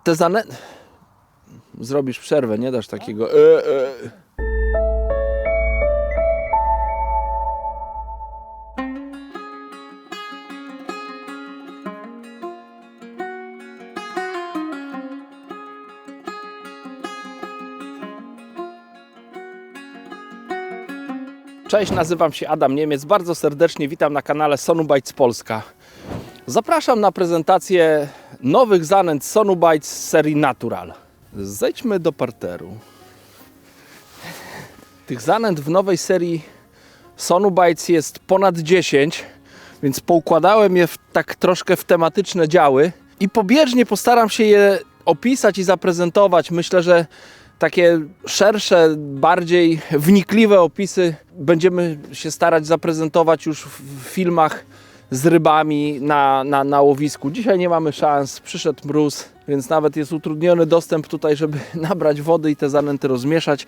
Te zanęty... Zrobisz przerwę, nie dasz takiego... Cześć, nazywam się Adam Niemiec. Bardzo serdecznie witam na kanale Sonubites Polska. Zapraszam na prezentację nowych zanęt Sonubites z serii Natural. Zejdźmy do parteru. Tych zanęt w nowej serii Sonubites jest ponad 10, więc poukładałem je tak troszkę w tematyczne działy i pobieżnie postaram się je opisać i zaprezentować. Myślę, że takie szersze, bardziej wnikliwe opisy będziemy się starać zaprezentować już w filmach z rybami na łowisku. Dzisiaj nie mamy szans, przyszedł mróz, więc nawet jest utrudniony dostęp tutaj, żeby nabrać wody i te zanęty rozmieszać,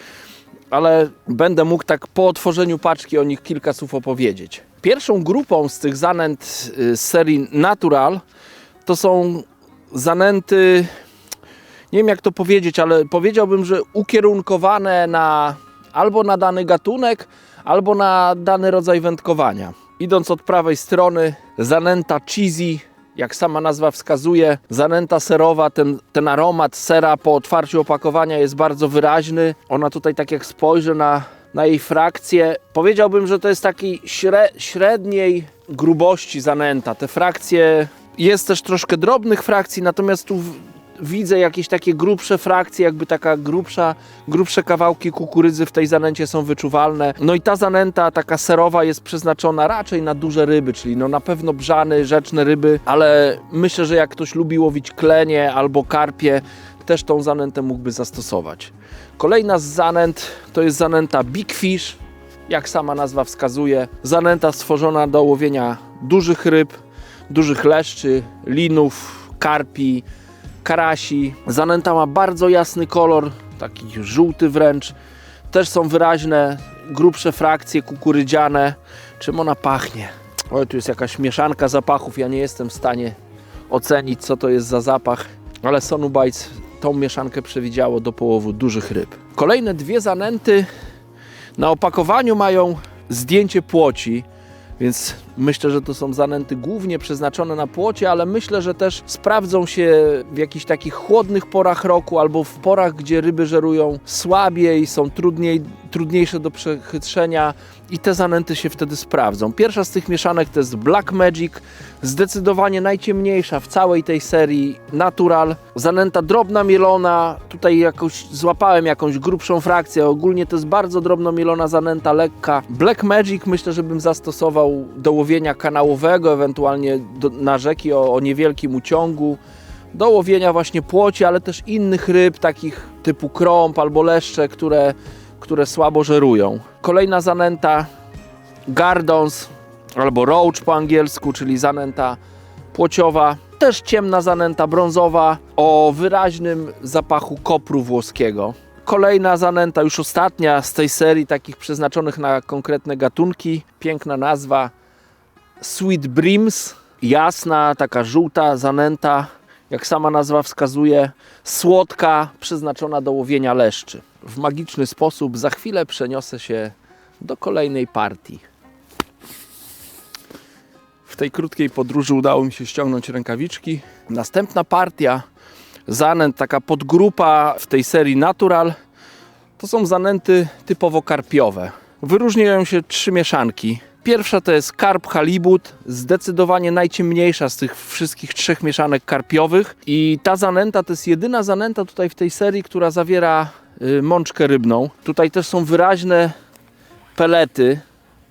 ale będę mógł tak po otworzeniu paczki o nich kilka słów opowiedzieć. Pierwszą grupą z tych zanęt z serii Natural to są zanęty, nie wiem jak to powiedzieć, ale powiedziałbym, że ukierunkowane albo na dany gatunek, albo na dany rodzaj wędkowania. Idąc od prawej strony, zanęta cheesy, jak sama nazwa wskazuje, zanęta serowa, ten aromat sera po otwarciu opakowania jest bardzo wyraźny. Ona tutaj, tak jak spojrzę na jej frakcję, powiedziałbym, że to jest takiej średniej grubości zanęta. Te frakcje, jest też troszkę drobnych frakcji, natomiast tu widzę jakieś takie grubsze frakcje, jakby taka grubsze kawałki kukurydzy w tej zanęcie są wyczuwalne. No i ta zanęta taka serowa jest przeznaczona raczej na duże ryby, czyli no na pewno brzany, rzeczne ryby, ale myślę, że jak ktoś lubi łowić klenie albo karpie, też tą zanętę mógłby zastosować. Kolejna z zanęt to jest zanęta Big Fish, jak sama nazwa wskazuje. Zanęta stworzona do łowienia dużych ryb, dużych leszczy, linów, karpi, karasi. Zanęta ma bardzo jasny kolor, taki żółty wręcz. Też są wyraźne, grubsze frakcje kukurydziane. Czym ona pachnie? O, tu jest jakaś mieszanka zapachów. Ja nie jestem w stanie ocenić, co to jest za zapach, ale Sonubites tą mieszankę przewidziało do połowu dużych ryb. Kolejne dwie zanęty na opakowaniu mają zdjęcie płoci, więc myślę, że to są zanęty głównie przeznaczone na płocie, ale myślę, że też sprawdzą się w jakichś takich chłodnych porach roku albo w porach, gdzie ryby żerują słabiej, są trudniejsze do przechytrzenia i te zanęty się wtedy sprawdzą. Pierwsza z tych mieszanek to jest Black Magic, zdecydowanie najciemniejsza w całej tej serii Natural. Zanęta drobna mielona, tutaj złapałem jakąś grubszą frakcję, ogólnie to jest bardzo drobno mielona zanęta, lekka. Black Magic myślę, że bym zastosował do łowienia kanałowego, ewentualnie na rzeki o niewielkim uciągu, do łowienia właśnie płoci, ale też innych ryb, takich typu krąb albo leszcze, które słabo żerują. Kolejna zanęta Gardons albo Roach po angielsku, czyli zanęta płociowa. Też ciemna zanęta brązowa o wyraźnym zapachu kopru włoskiego. Kolejna zanęta, już ostatnia z tej serii takich przeznaczonych na konkretne gatunki. Piękna nazwa Sweet Brims. Jasna, taka żółta zanęta, jak sama nazwa wskazuje, słodka, przeznaczona do łowienia leszczy. W magiczny sposób za chwilę przeniosę się do kolejnej partii. W tej krótkiej podróży udało mi się ściągnąć rękawiczki. Następna partia zanęt, taka podgrupa w tej serii Natural, to są zanęty typowo karpiowe. Wyróżniają się trzy mieszanki. Pierwsza to jest karp halibut, zdecydowanie najciemniejsza z tych wszystkich trzech mieszanek karpiowych i ta zanęta to jest jedyna zanęta tutaj w tej serii, która zawiera mączkę rybną. Tutaj też są wyraźne pelety,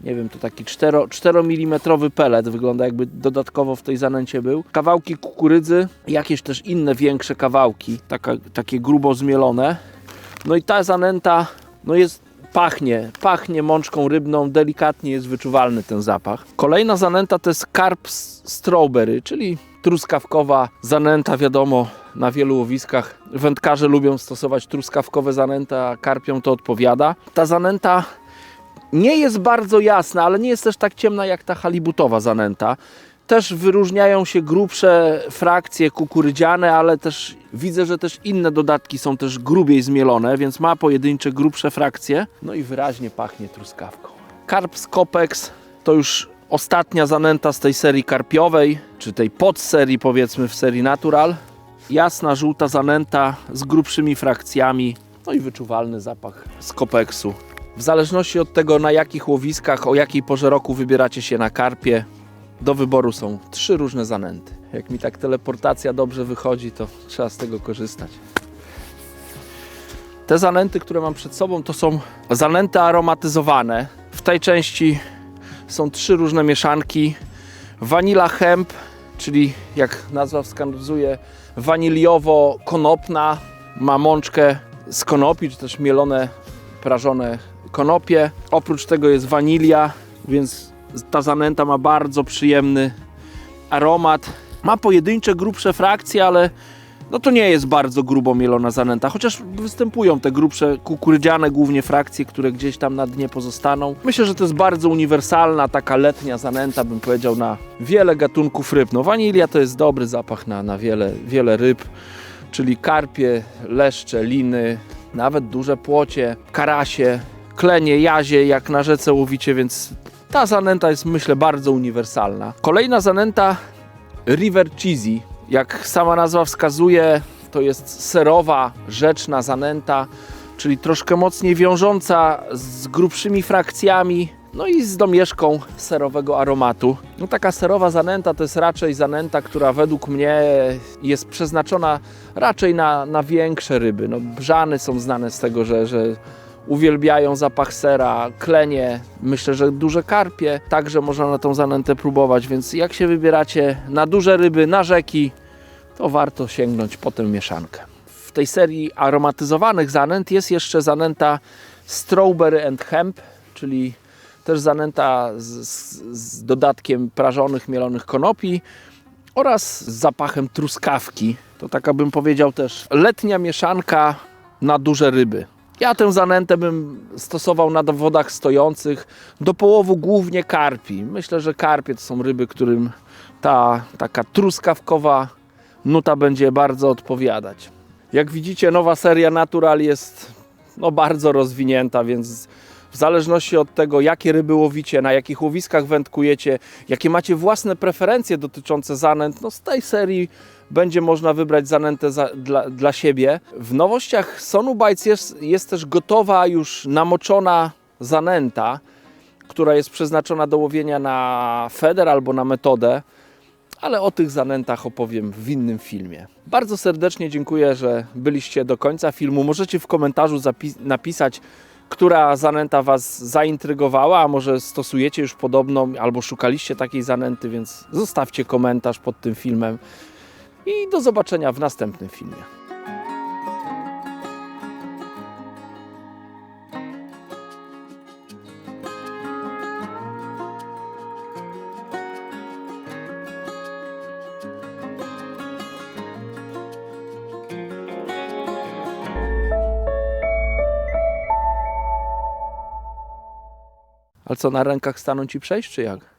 nie wiem, to taki 4 mm pelet, wygląda jakby dodatkowo w tej zanęcie był. Kawałki kukurydzy, jakieś też inne większe kawałki, takie grubo zmielone. No i ta zanęta pachnie mączką rybną, delikatnie jest wyczuwalny ten zapach. Kolejna zanęta to jest karp strawberry, czyli truskawkowa zanęta, wiadomo, na wielu łowiskach wędkarze lubią stosować truskawkowe zanęta, a karpiom to odpowiada. Ta zanęta nie jest bardzo jasna, ale nie jest też tak ciemna jak ta halibutowa zanęta. Też wyróżniają się grubsze frakcje kukurydziane, ale też widzę, że też inne dodatki są też grubiej zmielone, więc ma pojedyncze grubsze frakcje. No i wyraźnie pachnie truskawką. Karp Scopex to już ostatnia zanęta z tej serii karpiowej, czy tej podserii powiedzmy w serii Natural. Jasna, żółta zanęta z grubszymi frakcjami, no i wyczuwalny zapach Scopexu. W zależności od tego, na jakich łowiskach, o jakiej porze roku wybieracie się na karpie, do wyboru są 3 różne zanęty. Jak mi tak teleportacja dobrze wychodzi, to trzeba z tego korzystać. Te zanęty, które mam przed sobą, to są zanęty aromatyzowane. W tej części są 3 różne mieszanki. Vanilla hemp, czyli jak nazwa wskazuje, waniliowo-konopna. Ma mączkę z konopi, czy też mielone, prażone konopie. Oprócz tego jest wanilia, więc ta zanęta ma bardzo przyjemny aromat. Ma pojedyncze, grubsze frakcje, ale no to nie jest bardzo grubo mielona zanęta, chociaż występują te grubsze, kukurydziane głównie frakcje, które gdzieś tam na dnie pozostaną. Myślę, że to jest bardzo uniwersalna, taka letnia zanęta, bym powiedział, na wiele gatunków ryb. No wanilia to jest dobry zapach na wiele ryb, czyli karpie, leszcze, liny, nawet duże płocie, karasie, klenie, jazie, jak na rzece łowicie, więc ta zanęta jest, myślę, bardzo uniwersalna. Kolejna zanęta River Cheesy. Jak sama nazwa wskazuje, to jest serowa, rzeczna zanęta, czyli troszkę mocniej wiążąca, z grubszymi frakcjami, no i z domieszką serowego aromatu. No taka serowa zanęta to jest raczej zanęta, która według mnie jest przeznaczona raczej na większe ryby. No, brzany są znane z tego, że uwielbiają zapach sera, klenie, myślę, że duże karpie, także można na tą zanętę próbować, więc jak się wybieracie na duże ryby, na rzeki, to warto sięgnąć po tę mieszankę. W tej serii aromatyzowanych zanęt jest jeszcze zanęta Strawberry and Hemp, czyli też zanęta z dodatkiem prażonych, mielonych konopi oraz z zapachem truskawki. To taka, bym powiedział, też letnia mieszanka na duże ryby. Ja tę zanętę bym stosował na wodach stojących, do połowu głównie karpi. Myślę, że karpie to są ryby, którym ta taka truskawkowa nuta będzie bardzo odpowiadać. Jak widzicie, nowa seria Natural jest bardzo rozwinięta, więc w zależności od tego, jakie ryby łowicie, na jakich łowiskach wędkujecie, jakie macie własne preferencje dotyczące zanęt, no z tej serii będzie można wybrać zanętę dla siebie. W nowościach Sonu Bites jest też gotowa, już namoczona zanęta, która jest przeznaczona do łowienia na feder albo na metodę, ale o tych zanętach opowiem w innym filmie. Bardzo serdecznie dziękuję, że byliście do końca filmu. Możecie w komentarzu napisać, która zanęta Was zaintrygowała, a może stosujecie już podobną, albo szukaliście takiej zanęty, więc zostawcie komentarz pod tym filmem i do zobaczenia w następnym filmie. Ale co, na rękach stanąć i przejść, czy jak?